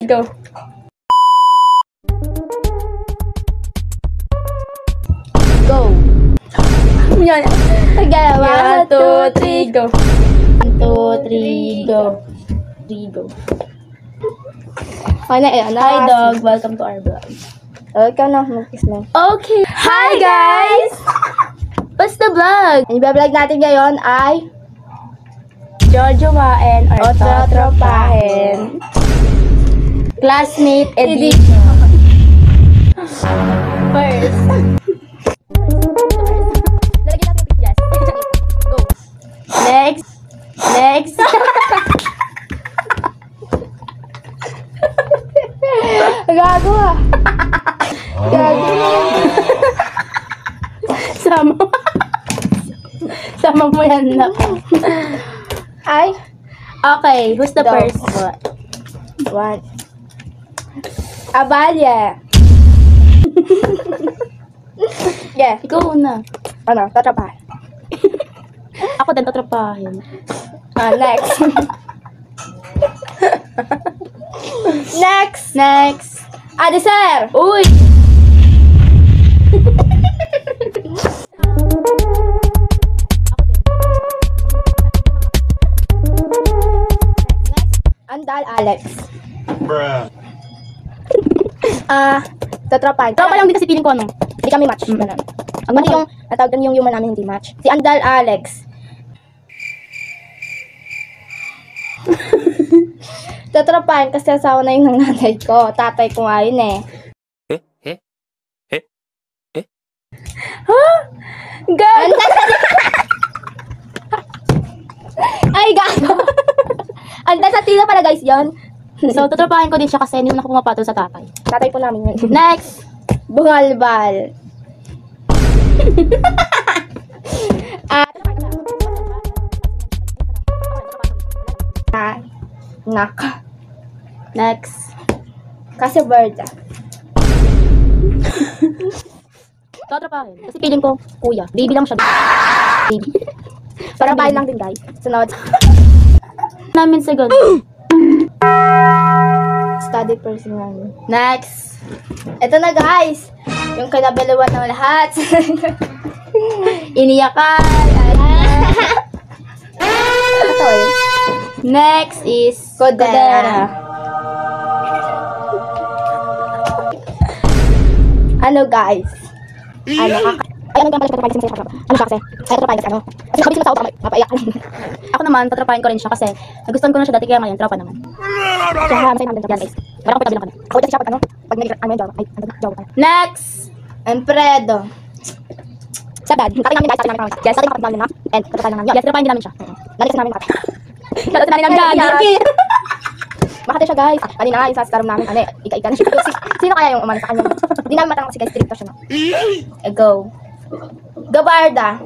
go. Go. Yan. Okay, 1, 2, 3, go. 1, 2, 3, go. 3, go. Ano eh, ano? Hi, dog. Welcome to our vlog. Ikaw na, mag-kiss mo. Okay. Hi, guys! What's the vlog? Ang iba-vlog natin ngayon ay Jojowain or Totropahin. Classmate edition. First. Lalagyan natin yung yes. Go. Next. Next. Gago ah. Gago. Sama. Sama mo yan na. Ay. Okay, who's the Dog. first one? 1. Abalya. Yeah. Ikaw una. Ano? Totropahin. Ako din totropahin. Next. Next. Next. Sir. Uy! Andal Alex. Bruh. Totropahin. Tropa lang din kasi feeling ko ano. Hindi kami match. Ganun. Ang mali yung natawag doon yung human namin hindi match. Si Andal Alex. Totropahin kasi asawa na yung nanay ko. Tatay ko nga yun eh. Gago! Ay, gago! Andal sa tila pala guys yon. So, totropahin ko din siya kasi hindi mo na ako pumapatol sa tatay. Tatay po namin yun. Next! Bungalbal. Nak. Next. Kasi bird. Totropahin. Kasi feeling ko, kuya. Baby lang siya. Baby. Parang bahay lang din guys. Sunod. Namin sa ganun. Study personal. Next. Ito na guys. Yung kinabalawan ng lahat. Iniyakan. Ito eh. Next is Kodera. Ano guys? Ano kaka... Ay, ano gano'n pala siya ano siya kasi? Ay, totropahin kasi ano? Kasi kabis mo sa utak, mapaiyak. Ako naman, totropahin ko rin siya kasi nagustuhan ko na siya dati kaya ngayon, tropa naman. Kaya masaya namin yan guys. Parang kapit lang kami. Kawit siya pag ano? Pag ano yung jowa. Ay, jowa pala. Next! Empredo. Sabad. Tatay namin guys, tatay namin kami. Yes, tatay kapit namin na. And totropahin namin. Yes, tropahin din namin siya. Nalis namin tatay. Kalot namin ang gagi. Makati siya guys. Kanina nga yung sa starum namin. Ano ika-ika na siya. Sino kaya yung umano sa kanya? Hindi namin matanong kasi guys, stricto siya no? Go. Gabarda.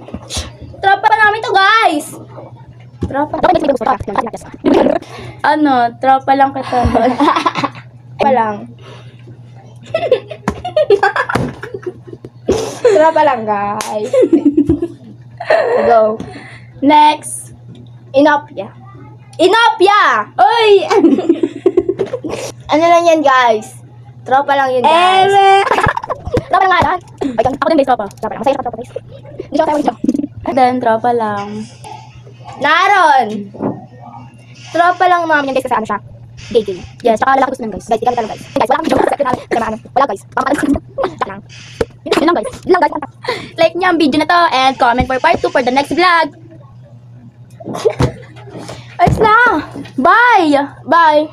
Tropa namin to guys. Tropa. Tropa namin gusto. Ano, tropa lang kita. Tropa lang. Tropa lang guys. Go. Next. Inopia. Inopia! Uy! Ano lang yan guys? Tropa lang yun guys. Tropa lang nga yan. Ako din guys, tropa. Tropa lang. Masaya siya tropa guys. Hindi siya masaya mo. Then, tropa lang. Naron! Tropa lang namin yan guys kasi ano siya? Gay. Yes, tsaka lalaki gusto nun guys. Guys, di kami talaga guys. Guys, wala kang joke. Wala guys. Pamakalas. Wala lang. Yun lang guys. Yun lang guys. Like niyo ang video na to and comment for part 2 for the next vlog. Ayos na. Bye! Bye.